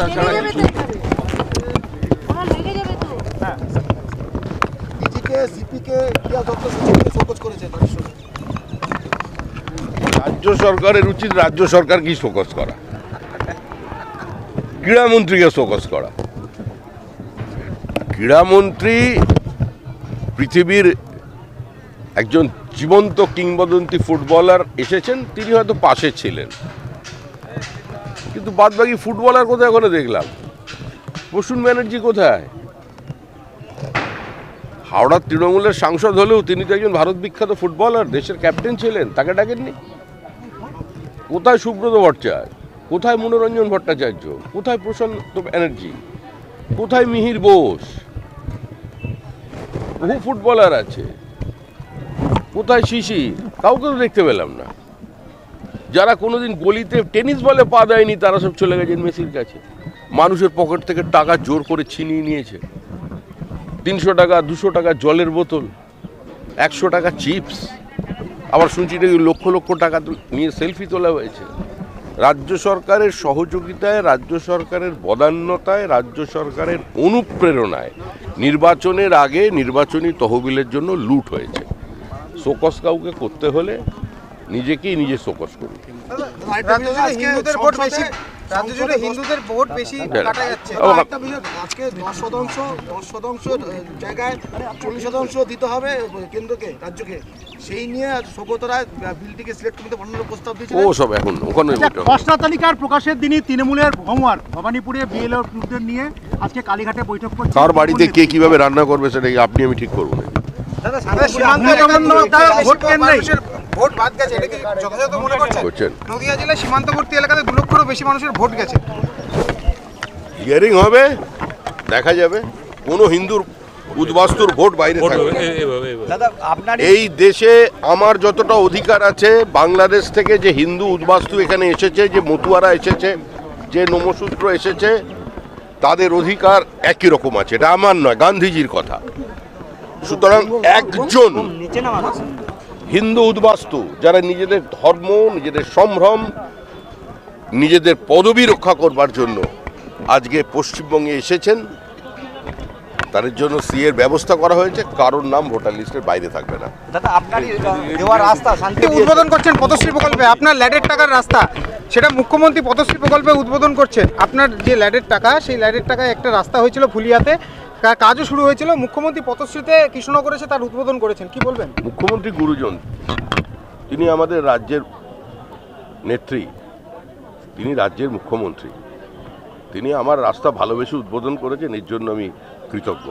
রাজ্য সরকারের উচিত রাজ্য সরকারকেই শোকজ করা, ক্রীড়ামন্ত্রীকে শোকজ করা। ক্রীড়ামন্ত্রী পৃথিবীর একজন জীবন্ত কিংবদন্তি ফুটবলার এসেছেন, তিনি হয়তো পাশে ছিলেন, কিন্তু বাদবাকি ফুটবলার কোথায় ওখানে দেখলাম? প্রসূন ব্যানার্জি কোথায়? হাওড়ার তৃণমূলের সাংসদ হলেও তিনি তো একজন ভারত বিখ্যাত ফুটবলার, দেশের ক্যাপ্টেন ছিলেন, তাকে ডাকেননি। কোথায় সুব্রত ভট্টাচার্য? কোথায় মনোরঞ্জন ভট্টাচার্য? কোথায় প্রশান্ত ব্যানার্জি? কোথায় মিহির বোস? বহু ফুটবলার আছে, কোথায় শিশির? কাউকে তো দেখতে পেলাম না। যারা কোনোদিন গলিতে টেনিস বলে পা দেয়নি তারা সব চলে গেছেন মেসির কাছে। মানুষের পকেট থেকে টাকা জোর করে ছিনিয়ে নিয়েছে। 300 টাকা, 200 টাকা জলের বোতল, 100 টাকা চিপস, আবার শুনছি নাকি লক্ষ লক্ষ টাকা নিয়ে সেলফি তোলা হয়েছে। রাজ্য সরকারের সহযোগিতায়, রাজ্য সরকারের বদান্যতায়, রাজ্য সরকারের অনুপ্রেরণায় নির্বাচনের আগে নির্বাচনী তহবিলের জন্য লুট হয়েছে। শোকজ কাউকে করতে হলে নিজেকেই নিজে শোকজ করুন। হিন্দুদের ভোট বেশি কাটা যাচ্ছে। আজকে 10% জায়গায় 40% দিতে হবে কেন্দ্রকে, রাজ্যকে, সেই নিয়ে সৌগত রায় বিলটিকে সিলেক্ট কমিটি বানানোর প্রস্তাব দিয়েছে। ও সব এখন ওখানে খসড়া তালিকার প্রকাশের দিনই তৃণমূলের হোমওয়ার্ক ভবানীপুরে বিএলও গ্রুপদের নিয়ে আজকে কালীঘাটে বৈঠক করছে। কার বাড়িতে কে কিভাবে রান্না করবে সেটা আপনি আমি ঠিক করবো না। ভোট বাদ গেছে, এটা কি যথাযথ মনে করছেন? নদিয়া জেলায় সীমান্তবর্তী এলাকাতে 2 লক্ষেরও বেশি মানুষের ভোট গেছে। হিয়ারিং হবে, দেখা যাবে। কোনো হিন্দুর উদ্বাস্তুর ভোট বাইরে থাকবে। এই দেশে আমার যতটা অধিকার আছে, বাংলাদেশ থেকে যে হিন্দু উদ্বাস্তু এখানে এসেছে, যে মতুয়ারা এসেছে, যে নমশূদ্র এসেছে, তাদের অধিকার একই রকম আছে। এটা আমার নয়, গান্ধীজির কথা। সুতরাং একজন হিন্দু উদ্বাস্তু যারা নিজেদের ধর্ম, নিজেদের সম্ভ্রম, নিজেদের পদবি রক্ষা করবার জন্য আজকে পশ্চিমবঙ্গে এসেছেন, তাদের জন্য সিএর ব্যবস্থা করা হয়েছে। কারোর নাম ভোটার লিস্টের বাইরে থাকবে না। দাদা, আপনারই দেওয়া রাস্তা শান্তি উদ্বোধন করছেন পথশ্রী প্রকল্পে, আপনার ল্যাডের টাকার রাস্তা, সেটা মুখ্যমন্ত্রী পথশ্রী প্রকল্পে উদ্বোধন করছেন। আপনার যে ল্যাডের টাকা, সেই ল্যাডের টাকায় একটা রাস্তা হয়েছিল ফুলিয়াতে, কাজও শুরু হয়েছিল, মুখ্যমন্ত্রী পথশ্রীতে কৃষ্ণনগর এসে তার উদ্বোধন করেছেন, কি বলবেন? মুখ্যমন্ত্রী গুরুজন, তিনি আমাদের রাজ্যের নেত্রী, তিনি রাজ্যের মুখ্যমন্ত্রী, তিনি আমার রাস্তা ভালোবেসে উদ্বোধন করেছেন, এর জন্য আমি কৃতজ্ঞ।